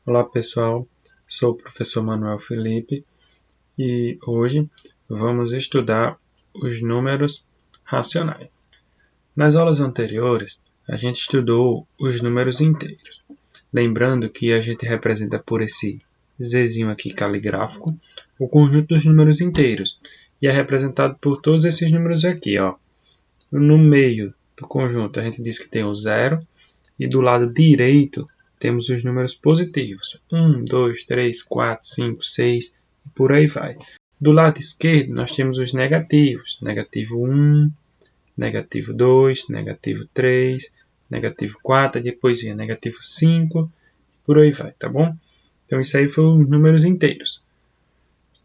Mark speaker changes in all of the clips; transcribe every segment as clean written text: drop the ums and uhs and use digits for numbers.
Speaker 1: Olá pessoal, sou o professor Manuel Felipe e hoje vamos estudar os números racionais. Nas aulas anteriores, a gente estudou os números inteiros. Lembrando que a gente representa por esse Zzinho aqui caligráfico o conjunto dos números inteiros e é representado por todos esses números aqui, ó. No meio do conjunto a gente diz que tem o zero e do lado direito temos os números positivos. 1, 2, 3, 4, 5, 6 e por aí vai. Do lado esquerdo nós temos os negativos. Negativo 1, negativo 2, negativo 3, negativo 4, depois vem negativo 5 e por aí vai, tá bom? Então isso aí foram os números inteiros.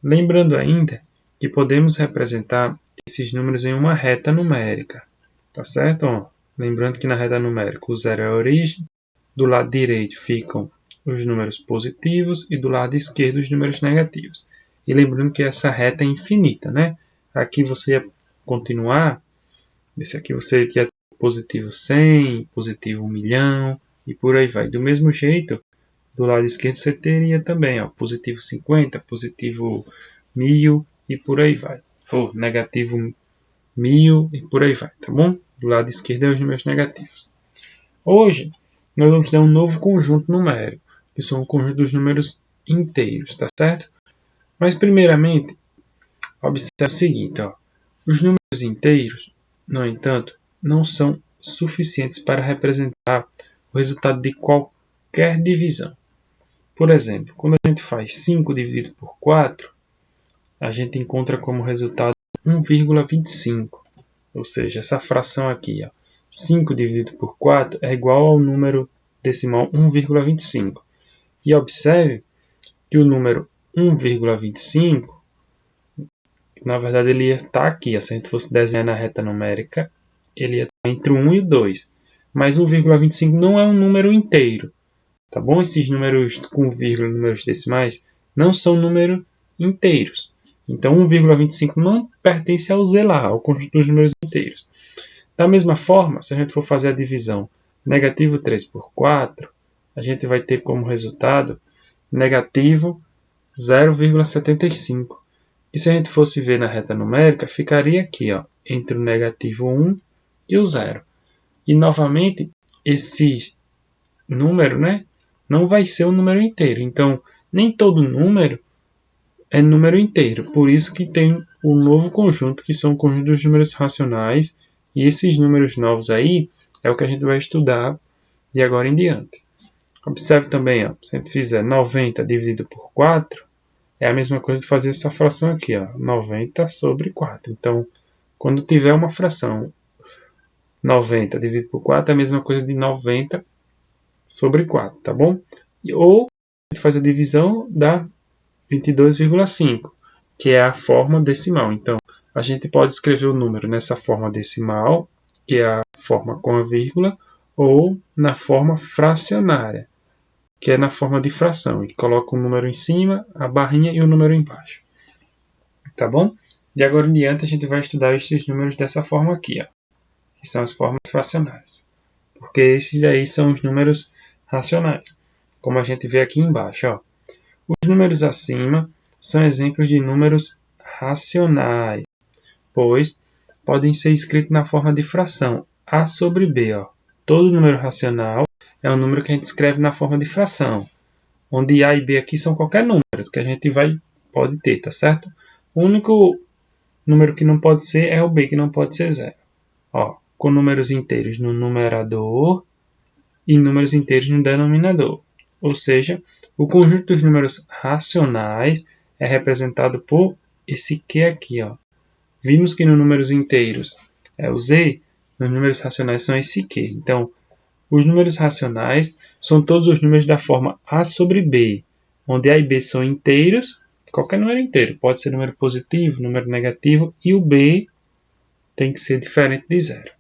Speaker 1: Lembrando ainda que podemos representar esses números em uma reta numérica, tá certo? Lembrando que na reta numérica o zero é a origem, do lado direito ficam os números positivos e do lado esquerdo os números negativos. E lembrando que essa reta é infinita, né? Aqui você ia continuar, esse aqui você ia ter positivo 100, positivo 1 milhão e por aí vai. Do mesmo jeito, do lado esquerdo você teria também, ó, positivo 50, positivo 1000 e por aí vai. Ou negativo 1000 e por aí vai, tá bom? Do lado esquerdo é os números negativos. Hoje, nós vamos ter um novo conjunto numérico, que são o conjunto dos números inteiros, tá certo? Mas, primeiramente, observe o seguinte, ó. Os números inteiros, no entanto, não são suficientes para representar o resultado de qualquer divisão. Por exemplo, quando a gente faz 5 dividido por 4, a gente encontra como resultado 1,25. Ou seja, essa fração aqui, ó, 5 dividido por 4 é igual ao número decimal 1,25. E observe que o número 1,25, na verdade, ele ia estar aqui. Ó, se a gente fosse desenhar na reta numérica, ele ia estar entre o 1 e o 2. Mas 1,25 não é um número inteiro. Tá bom? Esses números com vírgula, números decimais, não são números inteiros. Então, 1,25 não pertence ao Z lá, ao conjunto dos números inteiros. Da mesma forma, se a gente for fazer a divisão negativo 3 por 4, a gente vai ter como resultado negativo 0,75. E se a gente fosse ver na reta numérica, ficaria aqui, ó, entre o negativo 1 e o 0. E, novamente, esse número, né, não vai ser um número inteiro. Então, nem todo número é número inteiro. Por isso que tem um novo conjunto, que são o conjunto dos números racionais. E esses números novos aí é o que a gente vai estudar de agora em diante. Observe também, ó, se a gente fizer 90 dividido por 4, é a mesma coisa de fazer essa fração aqui, ó, 90 sobre 4. Então, quando tiver uma fração 90 dividido por 4, é a mesma coisa de 90 sobre 4, tá bom? Ou a gente faz a divisão da 22,5, que é a forma decimal. Então, a gente pode escrever o número nessa forma decimal, que é a forma com a vírgula, ou na forma fracionária, que é na forma de fração. E coloca o número em cima, a barrinha e o número embaixo. Tá bom? De agora em diante, a gente vai estudar esses números dessa forma aqui, ó, que são as formas fracionárias. Porque esses daí são os números racionais, como a gente vê aqui embaixo, ó. Os números acima são exemplos de números racionais, pois podem ser escritos na forma de fração A sobre B. Ó. Todo número racional é um número que a gente escreve na forma de fração, onde A e B aqui são qualquer número que a gente pode ter, tá certo? O único número que não pode ser é o B, que não pode ser zero. Ó, com números inteiros no numerador e números inteiros no denominador. Ou seja, o conjunto dos números racionais é representado por esse Q aqui. Ó. Vimos que nos números inteiros é o Z, nos números racionais são esse Q. Então, os números racionais são todos os números da forma A sobre B, onde A e B são inteiros, qualquer número inteiro, pode ser número positivo, número negativo, e o B tem que ser diferente de zero.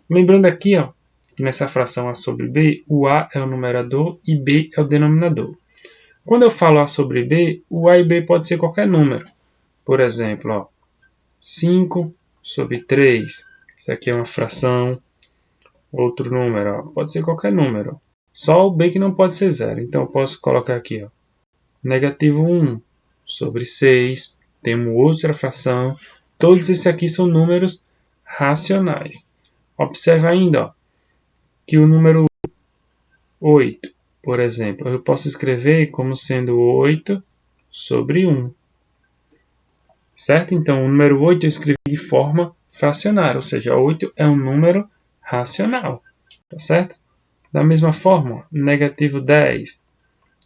Speaker 1: Lembrando aqui, ó, nessa fração A sobre B, o A é o numerador e B é o denominador. Quando eu falo A sobre B, o A e B pode ser qualquer número. Por exemplo, ó, 5 sobre 3. Isso aqui é uma fração. Outro número, ó, pode ser qualquer número. Só o b que não pode ser 0. Então, eu posso colocar aqui, ó, negativo 1 sobre 6. Temos outra fração. Todos esses aqui são números racionais. Observe ainda, ó, que o número 8, por exemplo, eu posso escrever como sendo 8 sobre 1. Certo? Então, o número 8 eu escrevi de forma fracionária, ou seja, 8 é um número racional. Tá certo? Da mesma forma, negativo 10,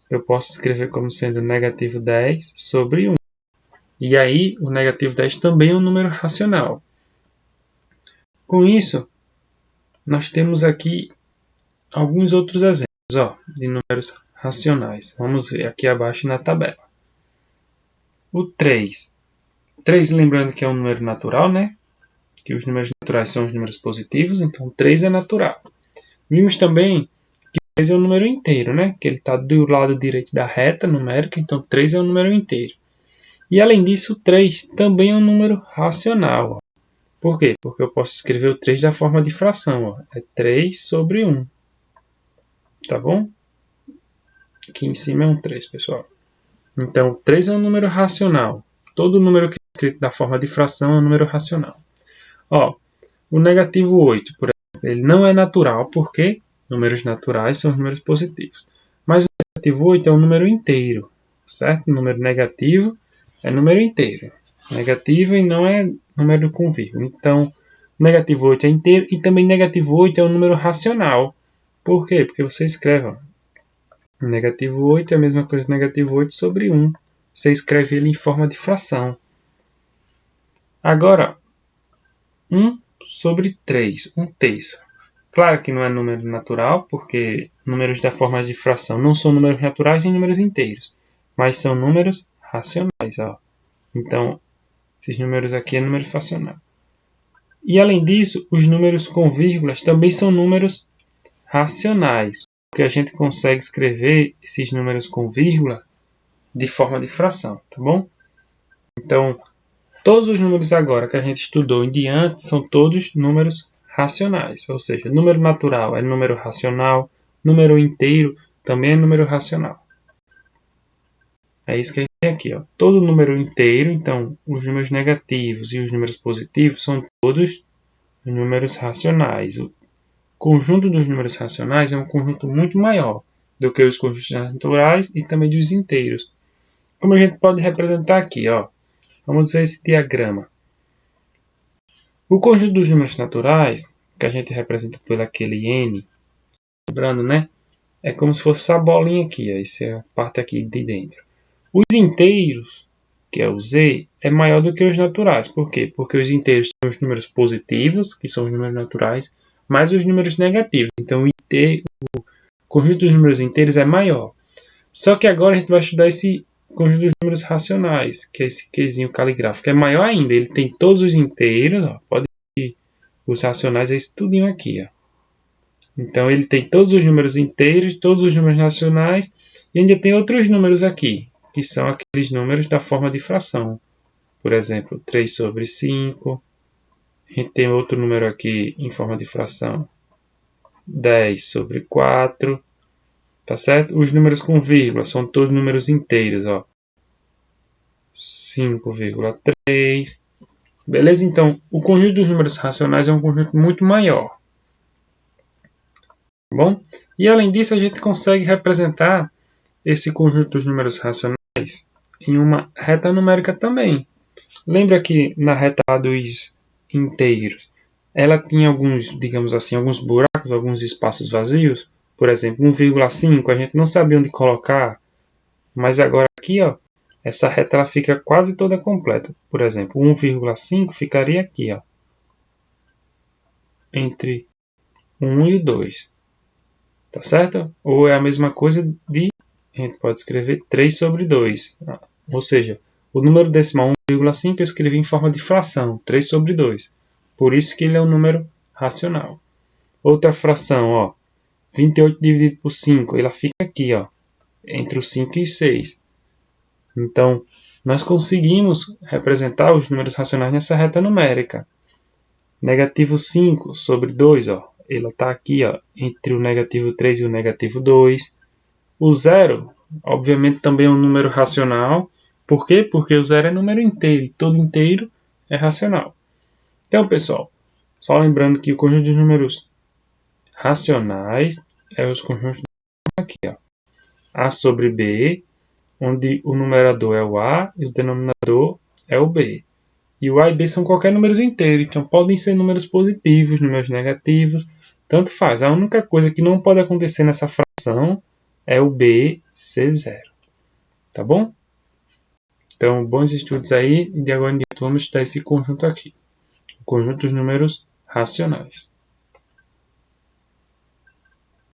Speaker 1: eu posso escrever como sendo negativo 10 sobre 1. E aí, o negativo 10 também é um número racional. Com isso, nós temos aqui alguns outros exemplos, ó, de números racionais. Vamos ver aqui abaixo na tabela. O 3. 3, lembrando que é um número natural, né? Que os números naturais são os números positivos, então 3 é natural. Vimos também que 3 é um número inteiro, né? Que ele está do lado direito da reta numérica, então 3 é um número inteiro. E além disso, o 3 também é um número racional. Ó. Por quê? Porque eu posso escrever o 3 da forma de fração. Ó. É 3 sobre 1. Tá bom? Aqui em cima é um 3, pessoal. Então, 3 é um número racional. Todo número que é escrito da forma de fração é um número racional. Ó, o negativo 8, por exemplo, ele não é natural porque números naturais são os números positivos. Mas o negativo 8 é um número inteiro, certo? O número negativo é número inteiro. Negativo e não é número com vírgula. Então, negativo 8 é inteiro e também negativo 8 é um número racional. Por quê? Porque você escreve, ó, negativo 8 é a mesma coisa que negativo 8 sobre 1. Você escreve ele em forma de fração. Agora, 1 sobre 3, 1/3. Claro que não é número natural, porque números da forma de fração não são números naturais nem números inteiros, mas são números racionais. Ó. Então, esses números aqui é número fracional. E além disso, os números com vírgulas também são números racionais, porque a gente consegue escrever esses números com vírgula de forma de fração, tá bom? Então, todos os números agora que a gente estudou em diante são todos números racionais, ou seja, número natural é número racional, número inteiro também é número racional. É isso que a gente tem aqui. Ó. Todo número inteiro, então os números negativos e os números positivos são todos números racionais. O conjunto dos números racionais é um conjunto muito maior do que os conjuntos naturais e também dos inteiros. Como a gente pode representar aqui, ó. Vamos ver esse diagrama. O conjunto dos números naturais, que a gente representa por aquele n, lembrando, né? É como se fosse essa bolinha aqui, ó, essa é a parte aqui de dentro. Os inteiros, que é o z, é maior do que os naturais. Por quê? Porque os inteiros têm os números positivos, que são os números naturais, mais os números negativos. Então, o conjunto dos números inteiros é maior. Só que agora a gente vai estudar esse conjunto dos números racionais, que é esse quezinho caligráfico. É maior ainda, ele tem todos os inteiros, ó, pode ir, os racionais é isso tudinho aqui. Ó. Então, ele tem todos os números inteiros, todos os números racionais, e ainda tem outros números aqui, que são aqueles números da forma de fração. Por exemplo, 3 sobre 5. A gente tem outro número aqui em forma de fração. 10 sobre 4. Tá certo? Os números com vírgula são todos números inteiros. Ó. 5,3. Beleza? Então, o conjunto dos números racionais é um conjunto muito maior. Tá bom? E além disso, a gente consegue representar esse conjunto dos números racionais em uma reta numérica também. Lembra que na reta dos inteiros, ela tinha alguns, digamos assim, alguns buracos, alguns espaços vazios? Por exemplo, 1,5 a gente não sabia onde colocar, mas agora aqui, ó, essa reta ela fica quase toda completa. Por exemplo, 1,5 ficaria aqui, ó, entre 1 e o 2. Tá certo? Ou é a mesma coisa de, a gente pode escrever 3 sobre 2. Ou seja, o número decimal 1,5 eu escrevi em forma de fração, 3 sobre 2. Por isso que ele é um número racional. Outra fração, ó, 28 dividido por 5, ela fica aqui, ó, entre o 5 e o 6. Então, nós conseguimos representar os números racionais nessa reta numérica. Negativo 5 sobre 2, ó, ela está aqui, ó, entre o negativo 3 e o negativo 2. O zero, obviamente, também é um número racional. Por quê? Porque o zero é número inteiro, e todo inteiro é racional. Então, pessoal, só lembrando que o conjunto de números racionais é os conjuntos aqui, ó. A sobre B, onde o numerador é o A e o denominador é o B. E o A e B são qualquer números inteiros, então podem ser números positivos, números negativos, tanto faz. A única coisa que não pode acontecer nessa fração é o B ser zero. Tá bom? Então, bons estudos aí, e de agora em diante vamos estudar esse conjunto aqui. O conjunto dos números racionais.